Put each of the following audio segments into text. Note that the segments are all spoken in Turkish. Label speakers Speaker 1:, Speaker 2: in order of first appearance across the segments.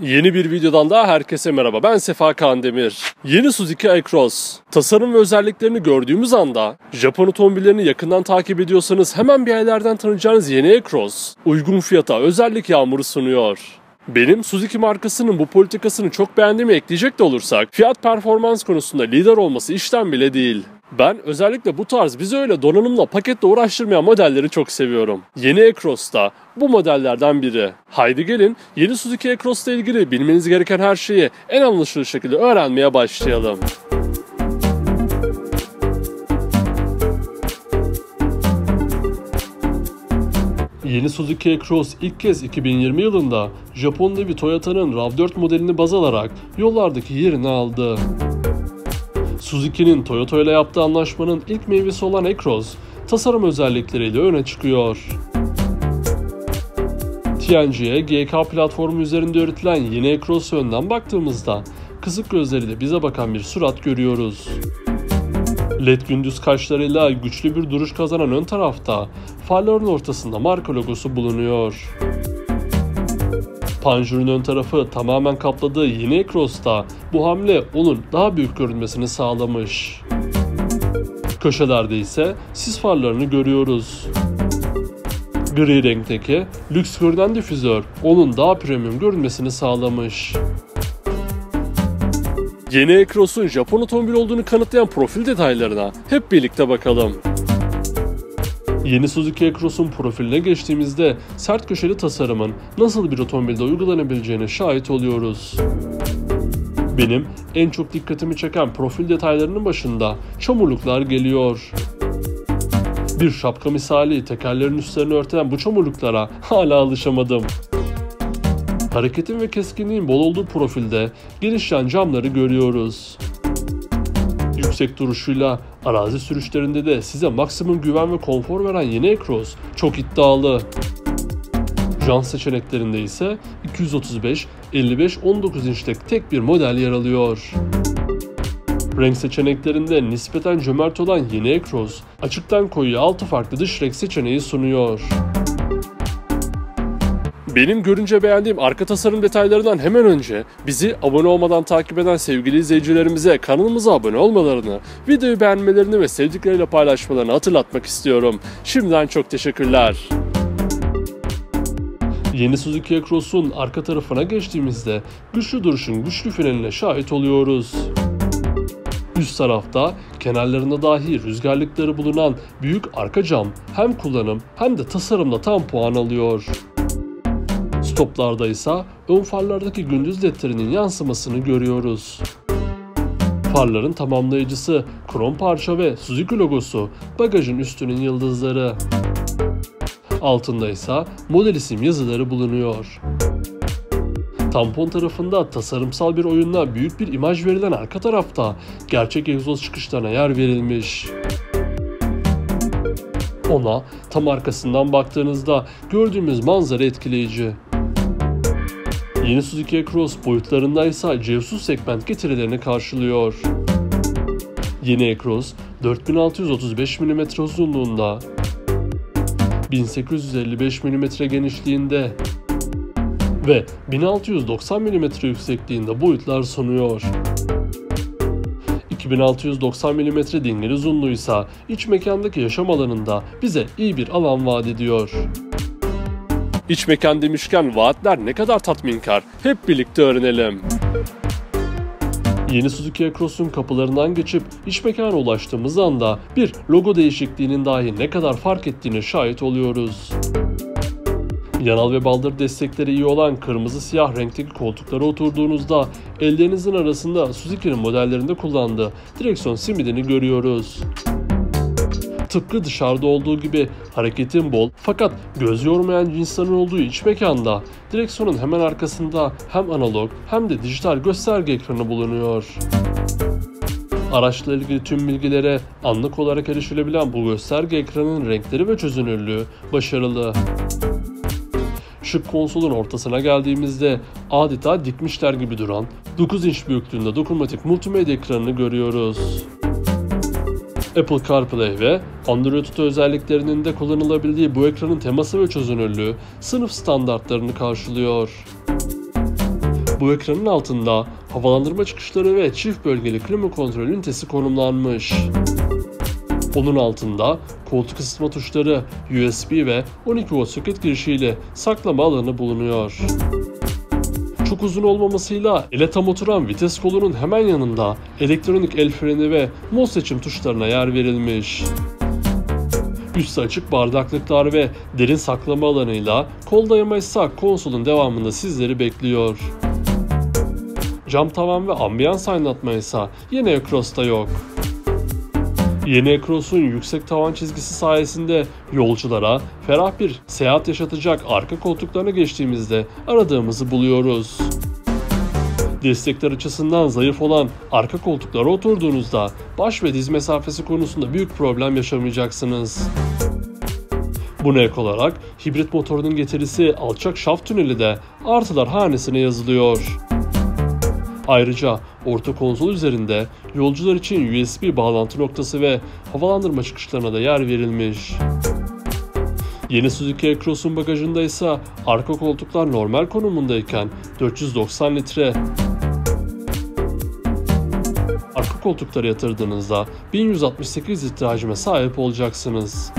Speaker 1: Yeni bir videodan daha herkese merhaba. Ben Sefa Kandemir. Yeni Suzuki e-Cross. Tasarım ve özelliklerini gördüğümüz anda Japon otomobillerini yakından takip ediyorsanız hemen bir yerlerden tanıyacağınız yeni e-Cross uygun fiyata özellik yağmuru sunuyor. Benim Suzuki markasının bu politikasını çok beğendiğimi ekleyecek de olursak fiyat performans konusunda lider olması işten bile değil. Ben özellikle bu tarz bizi öyle donanımla paketle uğraştırmayan modelleri çok seviyorum. Yeni e-Cross da bu modellerden biri. Haydi gelin yeni Suzuki e-Cross ile ilgili bilmeniz gereken her şeyi en anlaşılır şekilde öğrenmeye başlayalım. Yeni Suzuki e-Cross ilk kez 2020 yılında Japon devi Toyota'nın RAV4 modelini baz alarak yollardaki yerini aldı. Suzuki'nin Toyota ile yaptığı anlaşmanın ilk meyvesi olan e-Cross, tasarım özellikleriyle öne çıkıyor. Tianji'ye GK platformu üzerinde üretilen yeni e-Cross yönden baktığımızda kısık gözleriyle bize bakan bir surat görüyoruz. LED gündüz kaşlarıyla güçlü bir duruş kazanan ön tarafta farların ortasında marka logosu bulunuyor. Panjurun ön tarafı tamamen kapladığı yeni e-Cross'ta bu hamle onun daha büyük görünmesini sağlamış. Köşelerde ise sis farlarını görüyoruz. Gri renkteki lüks görünen difüzör onun daha premium görünmesini sağlamış. Yeni e-Cross'un Japon otomobil olduğunu kanıtlayan profil detaylarına hep birlikte bakalım. Yeni Suzuki e-Cross'un profiline geçtiğimizde sert köşeli tasarımın nasıl bir otomobilde uygulanabileceğine şahit oluyoruz. Benim en çok dikkatimi çeken profil detaylarının başında çamurluklar geliyor. Bir şapka misali tekerlerin üstlerini örten bu çamurluklara hala alışamadım. Hareketin ve keskinliğin bol olduğu profilde geniş yan camları görüyoruz. Yüksek duruşuyla arazi sürüşlerinde de size maksimum güven ve konfor veren yeni e-Cross çok iddialı. Jant seçeneklerinde ise 235, 55, 19 inçlik tek bir model yer alıyor. Renk seçeneklerinde nispeten cömert olan yeni e-Cross, açıktan koyuya 6 farklı dış renk seçeneği sunuyor. Benim görünce beğendiğim arka tasarım detaylarından hemen önce bizi abone olmadan takip eden sevgili izleyicilerimize kanalımıza abone olmalarını, videoyu beğenmelerini ve sevdikleriyle paylaşmalarını hatırlatmak istiyorum. Şimdiden çok teşekkürler. Yeni Suzuki e-Cross'un arka tarafına geçtiğimizde güçlü duruşun güçlü frenine şahit oluyoruz. Üst tarafta kenarlarında dahi rüzgarlıkları bulunan büyük arka cam hem kullanım hem de tasarımda tam puan alıyor. Stoplarda ise ön farlardaki gündüz ledlerinin yansımasını görüyoruz. Farların tamamlayıcısı krom parça ve Suzuki logosu bagajın üstünün yıldızları. Altında ise model isim yazıları bulunuyor. Tampon tarafında tasarımsal bir oyunla büyük bir imaj verilen arka tarafta gerçek egzoz çıkışlarına yer verilmiş. Ona tam arkasından baktığınızda gördüğümüz manzara etkileyici. Yeni Suzuki e-Cross boyutlarında ise cevsuz segment getirilerini karşılıyor. Yeni e-Cross 4635 mm uzunluğunda, 1855 mm genişliğinde ve 1690 mm yüksekliğinde boyutlar sunuyor. 2690 mm dingil uzunluğu ise iç mekandaki yaşam alanında bize iyi bir alan vaat ediyor. İç mekan demişken vaatler ne kadar tatminkar, hep birlikte öğrenelim. Yeni Suzuki e-Cross'un kapılarından geçip iç mekana ulaştığımız anda bir logo değişikliğinin dahi ne kadar fark ettiğine şahit oluyoruz. Yanal ve baldır destekleri iyi olan kırmızı siyah renkteki koltuklara oturduğunuzda ellerinizin arasında Suzuki'nin modellerinde kullandığı direksiyon simidini görüyoruz. Tıpkı dışarıda olduğu gibi hareketin bol fakat göz yormayan cinslerin olduğu iç mekanda direksiyonun hemen arkasında hem analog hem de dijital gösterge ekranı bulunuyor. Araçla ilgili tüm bilgilere anlık olarak erişilebilen bu gösterge ekranının renkleri ve çözünürlüğü başarılı. Şık konsolun ortasına geldiğimizde adeta dikmişler gibi duran 9 inç büyüklüğünde dokunmatik multimedya ekranını görüyoruz. Apple CarPlay ve Android Auto özelliklerinin de kullanılabildiği bu ekranın teması ve çözünürlüğü sınıf standartlarını karşılıyor. Bu ekranın altında havalandırma çıkışları ve çift bölgeli klima kontrol ünitesi konumlanmış. Onun altında koltuk ısıtma tuşları, USB ve 12 volt soket girişiyle saklama alanı bulunuyor. Çok uzun olmamasıyla ele tam oturan vites kolunun hemen yanında elektronik el freni ve mod seçim tuşlarına yer verilmiş. Üstü açık bardaklıklar ve derin saklama alanıyla kol dayama ise konsolun devamında sizleri bekliyor. Cam tavan ve ambiyans aydınlatma ise yeni Acros'ta yok. Yeni Acros'un yüksek tavan çizgisi sayesinde yolculara ferah bir seyahat yaşatacak arka koltuklarına geçtiğimizde aradığımızı buluyoruz. Destekler açısından zayıf olan arka koltuklara oturduğunuzda baş ve diz mesafesi konusunda büyük problem yaşamayacaksınız. Buna ek olarak hibrit motorunun getirisi alçak şaft tüneli de artılar hanesine yazılıyor. Ayrıca orta konsol üzerinde yolcular için USB bağlantı noktası ve havalandırma çıkışlarına da yer verilmiş. Yeni Suzuki Acros'un bagajında ise arka koltuklar normal konumundayken 490 litre, arka koltuklara yatırdığınızda 1168 litre hacme sahip olacaksınız.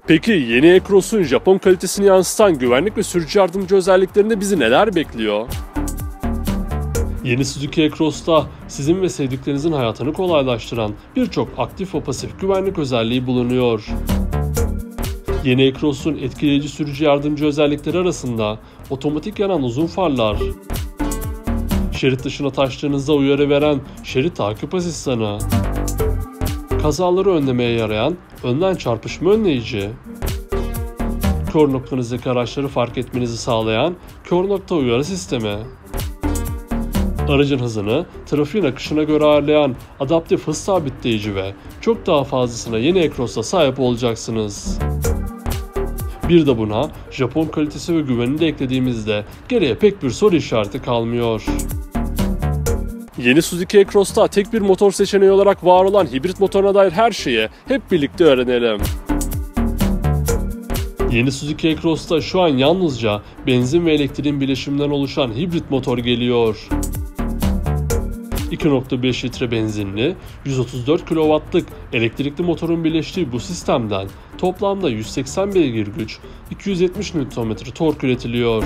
Speaker 1: Peki yeni Acros'un Japon kalitesini yansıtan güvenlik ve sürücü yardımcı özelliklerinde bizi neler bekliyor? Yeni Suzuki Acros'ta sizin ve sevdiklerinizin hayatını kolaylaştıran birçok aktif ve pasif güvenlik özelliği bulunuyor. Yeni Acros'un etkileyici sürücü yardımcı özellikleri arasında otomatik yanan uzun farlar, şerit dışına taştığınızda uyarı veren şerit takip asistanı, kazaları önlemeye yarayan önden çarpışma önleyici, kör noktanızdaki araçları fark etmenizi sağlayan kör nokta uyarı sistemi, aracın hızını trafiğin akışına göre ayarlayan adaptif hız sabitleyici ve çok daha fazlasına yeni Acros'ta sahip olacaksınız. Bir de buna Japon kalitesi ve güvenini de eklediğimizde geriye pek bir soru işareti kalmıyor. Yeni Suzuki Acros'ta tek bir motor seçeneği olarak var olan hibrit motoruna dair her şeyi hep birlikte öğrenelim. Yeni Suzuki Acros'ta şu an yalnızca benzin ve elektriğin bileşiminden oluşan hibrit motor geliyor. 2.5 litre benzinli, 134 kW'lık elektrikli motorun birleştiği bu sistemden toplamda 180 beygir güç, 270 Nm tork üretiliyor.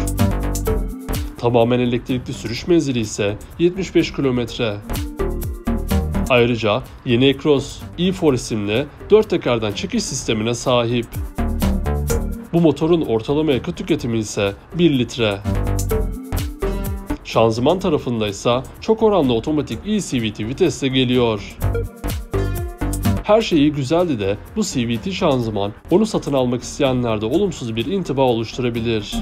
Speaker 1: Tamamen elektrikli sürüş menzili ise 75 km. Ayrıca yeni Acros e4 isimli 4 tekerden çekiş sistemine sahip. Bu motorun ortalama yakıt tüketimi ise 1 litre. Şanzıman tarafında ise çok oranlı otomatik e-CVT vitesle geliyor. Her şeyi güzeldi de bu CVT şanzıman onu satın almak isteyenlerde olumsuz bir intiba oluşturabilir.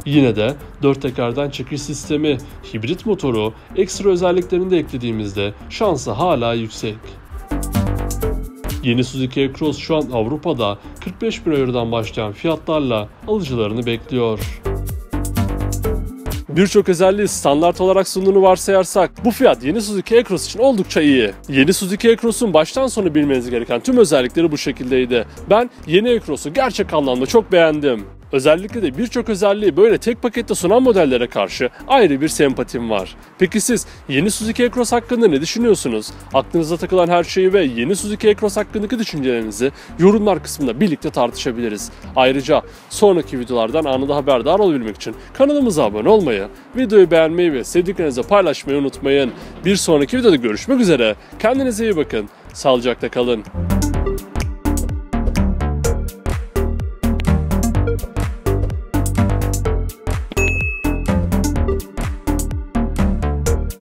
Speaker 1: Yine de 4 tekerden çekiş sistemi, hibrit motoru, ekstra özelliklerini de eklediğimizde şansı hala yüksek. Yeni Suzuki Acros şu an Avrupa'da 45 bin eurodan başlayan fiyatlarla alıcılarını bekliyor. Birçok özelliği standart olarak sunduğunu varsayarsak bu fiyat yeni Suzuki Acros için oldukça iyi. Yeni Suzuki Acros'un baştan sona bilmeniz gereken tüm özellikleri bu şekildeydi. Ben yeni Acros'u gerçek anlamda çok beğendim. Özellikle de birçok özelliği böyle tek pakette sunan modellere karşı ayrı bir sempatim var. Peki siz yeni Suzuki Acros hakkında ne düşünüyorsunuz? Aklınıza takılan her şeyi ve yeni Suzuki Acros hakkındaki düşüncelerinizi yorumlar kısmında birlikte tartışabiliriz. Ayrıca sonraki videolardan anında haberdar olabilmek için kanalımıza abone olmayı, videoyu beğenmeyi ve sevdiklerinizle paylaşmayı unutmayın. Bir sonraki videoda görüşmek üzere. Kendinize iyi bakın. Sağlıcakla kalın.